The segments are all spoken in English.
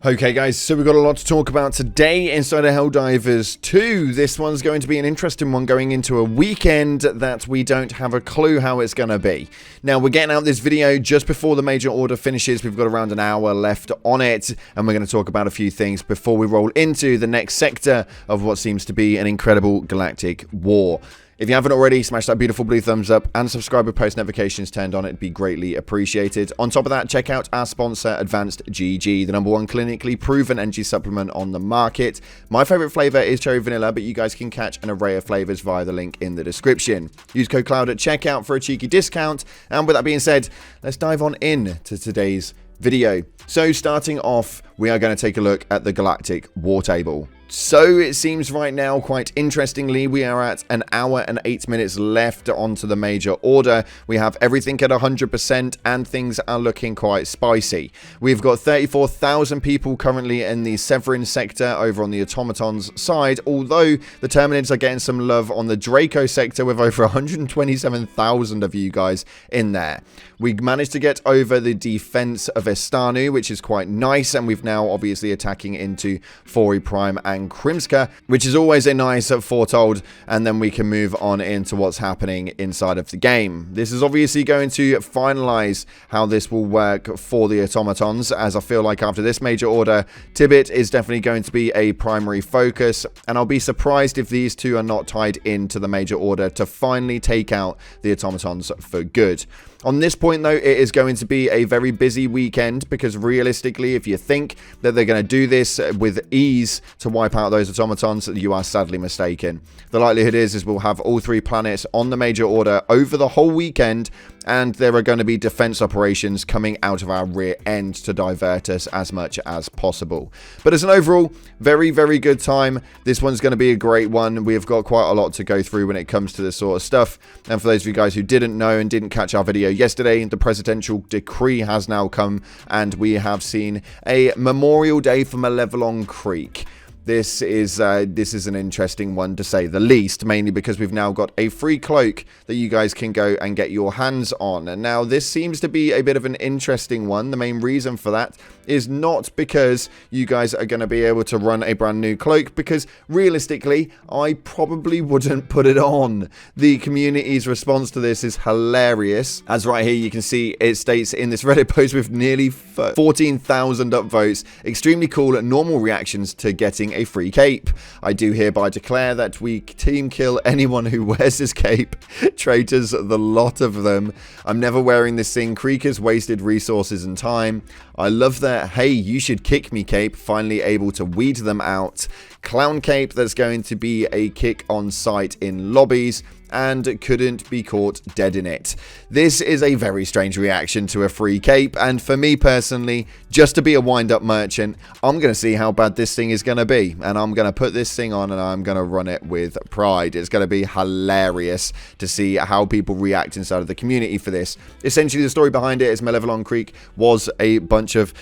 Okay guys, so we've got a lot to talk about today inside of Helldivers 2. This one's going to be an interesting one going into a weekend that we don't have a clue how it's going to be. Now, we're getting out this video just before the major order finishes. We've got around an hour left on it, and we're going to talk about a few things before we roll into the next sector of what seems to be an incredible galactic war. If you haven't already, smash that beautiful blue thumbs up and subscribe with post notifications turned on. It'd be greatly appreciated. On top of that, check out our sponsor, Advanced GG, the #1 clinically proven energy supplement on the market. My favorite flavor is cherry vanilla, but you guys can catch an array of flavors via the link in the description. Use code CLOUD at checkout for a cheeky discount. And with that being said, let's dive on in to today's video. So starting off, we are going to take a look at the Galactic War Table. So it seems right now, quite interestingly, we are at an hour and 8 minutes left onto the major order. We have everything at 100% and things are looking quite spicy. We've got 34,000 people currently in the Severin sector over on the automatons side, although the Terminids are getting some love on the Draco sector with over 127,000 of you guys in there. We managed to get over the defense of Estanu, which is quite nice, and we've now obviously attacking into Fori Prime and Krimska, which is always a nice foretold, and then we can move on into what's happening inside of the game. This is obviously going to finalize how this will work for the automatons, as I feel like after this major order, Tibet is definitely going to be a primary focus, and I'll be surprised if these two are not tied into the major order to finally take out the automatons for good. On this point, though, it is going to be a very busy weekend because realistically, if you think that they're going to do this with ease to wipe out those automatons, you are sadly mistaken. The likelihood is we'll have all three planets on the major order over the whole weekend, and there are going to be defense operations coming out of our rear end to divert us as much as possible. But as an overall, very, very good time. This one's going to be a great one. We've got quite a lot to go through when it comes to this sort of stuff. And for those of you guys who didn't know and didn't catch our video yesterday, the presidential decree has now come, and we have seen a Memorial Day for Malevelon Creek. This is an interesting one to say the least, mainly because we've now got a free cloak that you guys can go and get your hands on. And now this seems to be a bit of an interesting one. The main reason for that is not because you guys are going to be able to run a brand new cloak, because realistically, I probably wouldn't put it on. The community's response to this is hilarious. As right here, you can see it states in this Reddit post with nearly 14,000 upvotes, extremely cool normal reactions to getting a free cape. I do hereby declare that we team kill anyone who wears this cape. Traitors, the lot of them. I'm never wearing this thing. Creekers wasted resources and time. I love that, hey, you should kick me cape, finally able to weed them out. Clown cape, that's going to be a kick on sight in lobbies, and couldn't be caught dead in it. This is a very strange reaction to a free cape, and for me personally, just to be a wind-up merchant, I'm going to see how bad this thing is going to be, and I'm going to put this thing on and I'm going to run it with pride. It's going to be hilarious to see how people react inside of the community for this. Essentially, the story behind it is Malevelon Creek was a bunch of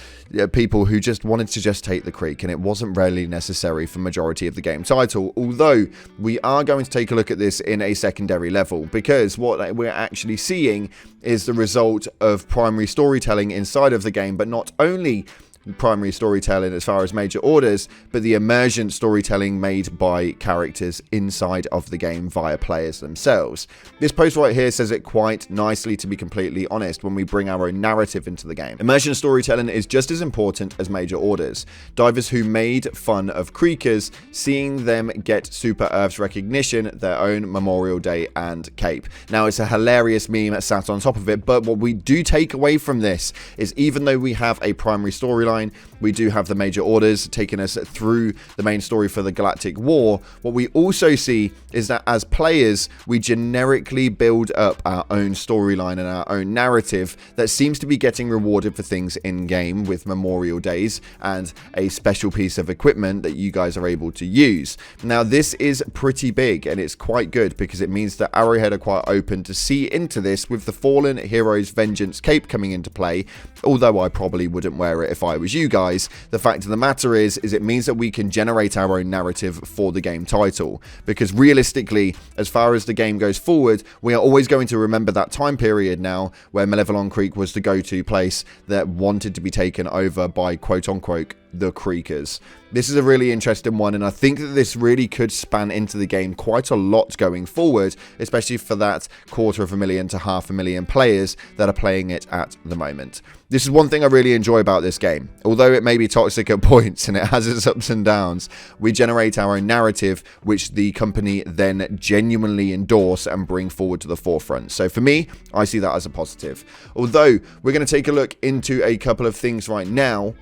people who just wanted to just take the creek, and it wasn't really necessary for majority of the game title, although we are going to take a look at this in a secondary level, because what we're actually seeing is the result of primary storytelling inside of the game, but not only primary storytelling as far as major orders, but the emergent storytelling made by characters inside of the game via players themselves. This post right here says it quite nicely, to be completely honest, when we bring our own narrative into the game. Emergent storytelling is just as important as major orders. Divers who made fun of Creekers, seeing them get Super Earth's recognition, their own Memorial Day and cape. Now, it's a hilarious meme sat on top of it, but what we do take away from this is, even though we have a primary storyline, we do have the major orders taking us through the main story for the Galactic War. What we also see is that as players, we generically build up our own storyline and our own narrative that seems to be getting rewarded for things in game with Memorial Days and a special piece of equipment that you guys are able to use. Now, this is pretty big, and it's quite good because it means that Arrowhead are quite open to see into this with the Fallen Heroes Vengeance cape coming into play, although I probably wouldn't wear it if I was you guys. The fact of the matter is it means that we can generate our own narrative for the game title, because realistically, as far as the game goes forward, we are always going to remember that time period now where Malevelon Creek was the go-to place that wanted to be taken over by quote-unquote the Creekers. This is a really interesting one, and I think that this really could span into the game quite a lot going forward, especially for that 250,000 to 500,000 players that are playing it at the moment. This is one thing I really enjoy about this game. Although it may be toxic at points and it has its ups and downs, we generate our own narrative, which the company then genuinely endorse and bring forward to the forefront. So for me, I see that as a positive. Although we're going to take a look into a couple of things right now,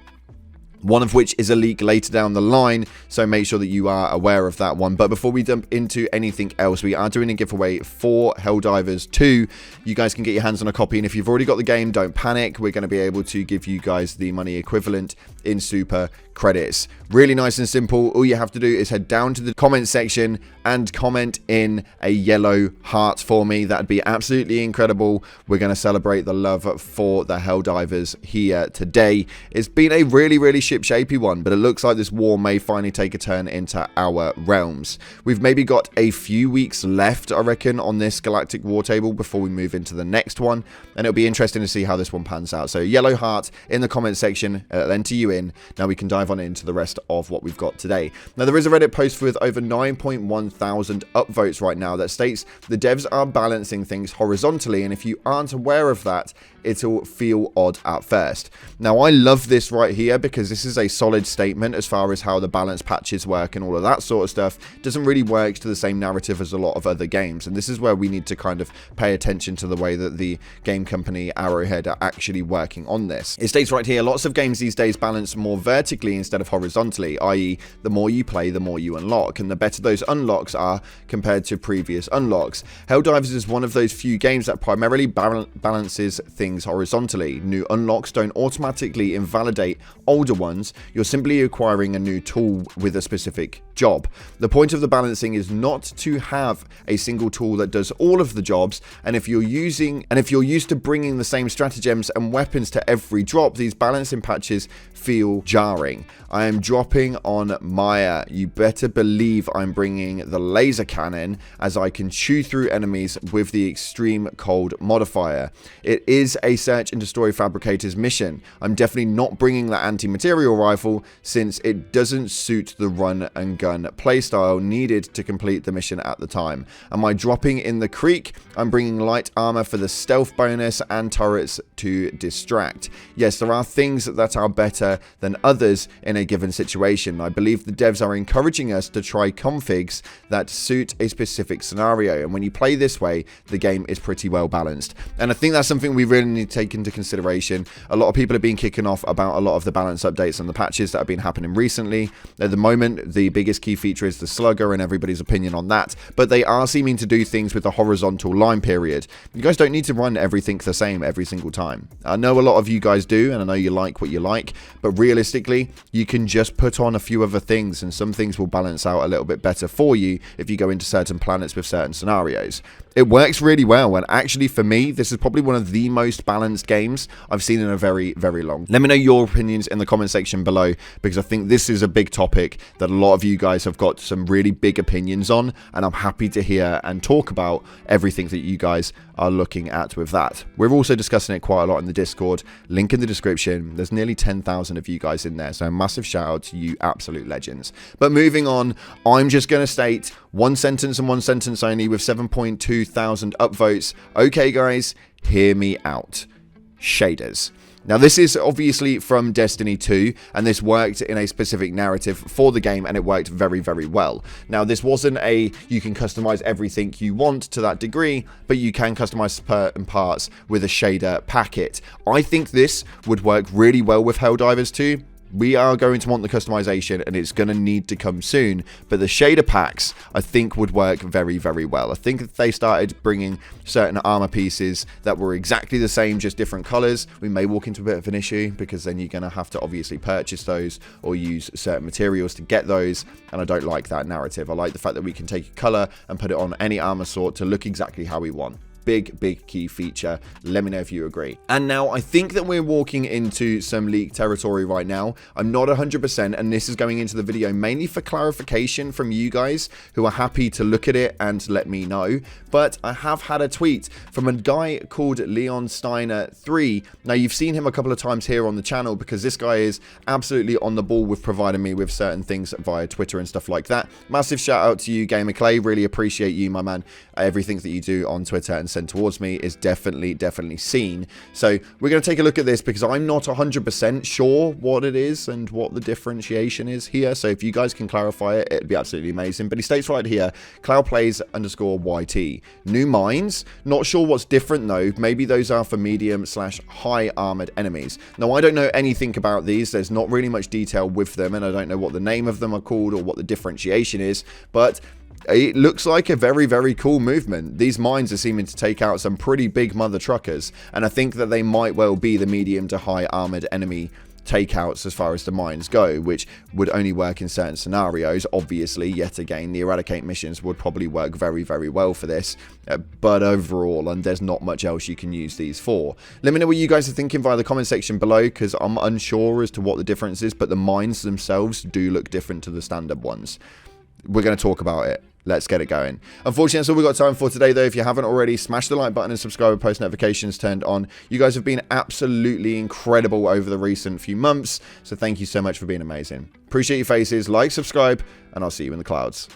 one of which is a leak later down the line, so make sure that you are aware of that one. But before we jump into anything else, we are doing a giveaway for Helldivers 2. You guys can get your hands on a copy, and if you've already got the game, don't panic. We're going to be able to give you guys the money equivalent in super credits. Really nice and simple. All you have to do is head down to the comment section and comment in a yellow heart for me. That'd be absolutely incredible. We're going to celebrate the love for the Helldivers here today. It's been a really ship-shapey one, but it looks like this war may finally take a turn into our realms. We've maybe got a few weeks left, I reckon, on this Galactic War Table before we move into the next one, and it'll be interesting to see how this one pans out. So yellow heart in the comment section, enter you in. Now we can dive on into the rest of what we've got today. Now there is a Reddit post with over 9.1 thousand upvotes right now that states the devs are balancing things horizontally, and if you aren't aware of that, it'll feel odd at first. Now I love this right here because this is a solid statement as far as how the balance patches work and all of that sort of stuff. It doesn't really work to the same narrative as a lot of other games, and this is where we need to kind of pay attention to the way that the game company Arrowhead are actually working on this. It states right here, lots of games these days balance more vertically instead of horizontally, i.e. the more you play, the more you unlock, and the better those unlocks are compared to previous unlocks. Helldivers is one of those few games that primarily balances things horizontally. New unlocks don't automatically invalidate older ones. You're simply acquiring a new tool with a specific job. The point of the balancing is not to have a single tool that does all of the jobs, and if you're used to bringing the same stratagems and weapons to every drop, these balancing patches feel jarring. I am dropping on Maya. You better believe I'm bringing the laser cannon, as I can chew through enemies with the extreme cold modifier. It is a search and destroy fabricators mission. I'm definitely not bringing the anti-material rifle since it doesn't suit the run and gun playstyle needed to complete the mission at the time. Am I dropping in the creek? I'm bringing light armor for the stealth bonus and turrets to distract. Yes, there are things that are better than others in a given situation. I believe the devs are encouraging us to try configs that suit a specific scenario, and when you play this way, the game is pretty well balanced. And I think that's something we really need to take into consideration. A lot of people have been kicking off about a lot of the balance updates and the patches that have been happening recently. At the moment, the biggest key feature is the slugger and everybody's opinion on that, but they are seeming to do things with the horizontal line period. You guys don't need to run everything the same every single time. I know a lot of you guys do, and I know you like what you like, but realistically, you can just put on a few other things, and some things will balance out a little bit better for you if you go into certain planets with certain scenarios. It works really well, and actually for me, this is probably one of the most balanced games I've seen in a very long. Let me know your opinions in the comment section below, because I think this is a big topic that a lot of you guys have got some really big opinions on, and I'm happy to hear and talk about everything that you guys are looking at with that. We're also discussing it quite a lot in the Discord, link in the description. There's nearly 10,000 of you guys in there, so a massive shout out to you absolute legends. But moving on, I'm just going to state one sentence and one sentence only with 7.2 thousand upvotes. Okay guys, hear me out. Shaders. Now this is obviously from Destiny 2, and this worked in a specific narrative for the game, and it worked very well. Now this wasn't a you can customize everything you want to that degree, but you can customize certain parts with a shader packet. I think this would work really well with Helldivers 2. We are going to want the customization, and it's going to need to come soon, but the shader packs I think would work very well. I think if they started bringing certain armor pieces that were exactly the same, just different colors, we may walk into a bit of an issue, because then you're going to have to obviously purchase those or use certain materials to get those, and I don't like that narrative. I like the fact that we can take a color and put it on any armor sort to look exactly how we want. big key feature. Let me know if you agree. And now I think that we're walking into some leak territory right now. I'm not 100%, and this is going into the video mainly for clarification from you guys who are happy to look at it and let me know. But I have had a tweet from a guy called Leon Steiner 3. Now, you've seen him a couple of times here on the channel because this guy is absolutely on the ball with providing me with certain things via Twitter and stuff like that. Massive shout out to you, Gamer Clay. Really appreciate you, my man. Everything that you do on Twitter and send towards me is definitely seen. So we're going to take a look at this because I'm not 100% sure what it is and what the differentiation is here. So if you guys can clarify it, it'd be absolutely amazing. But he states right here, cloudplays_YT. New mines. Not sure what's different though. Maybe those are for medium/high armored enemies. Now, I don't know anything about these. There's not really much detail with them, and I don't know what the name of them are called or what the differentiation is, but it looks like a very cool movement. These mines are seeming to take out some pretty big mother truckers, and I think that they might well be the medium to high armored enemy takeouts as far as the mines go, which would only work in certain scenarios. Obviously, yet again, the eradicate missions would probably work very well for this, but overall, and there's not much else you can use these for. Let me know what you guys are thinking via the comment section below, because I'm unsure as to what the difference is, but the mines themselves do look different to the standard ones. We're going to talk about it. Let's get it going. Unfortunately, that's all we've got time for today, though. If you haven't already, smash the like button and subscribe with post notifications turned on. You guys have been absolutely incredible over the recent few months, so thank you so much for being amazing. Appreciate your faces. Like, subscribe, and I'll see you in the clouds.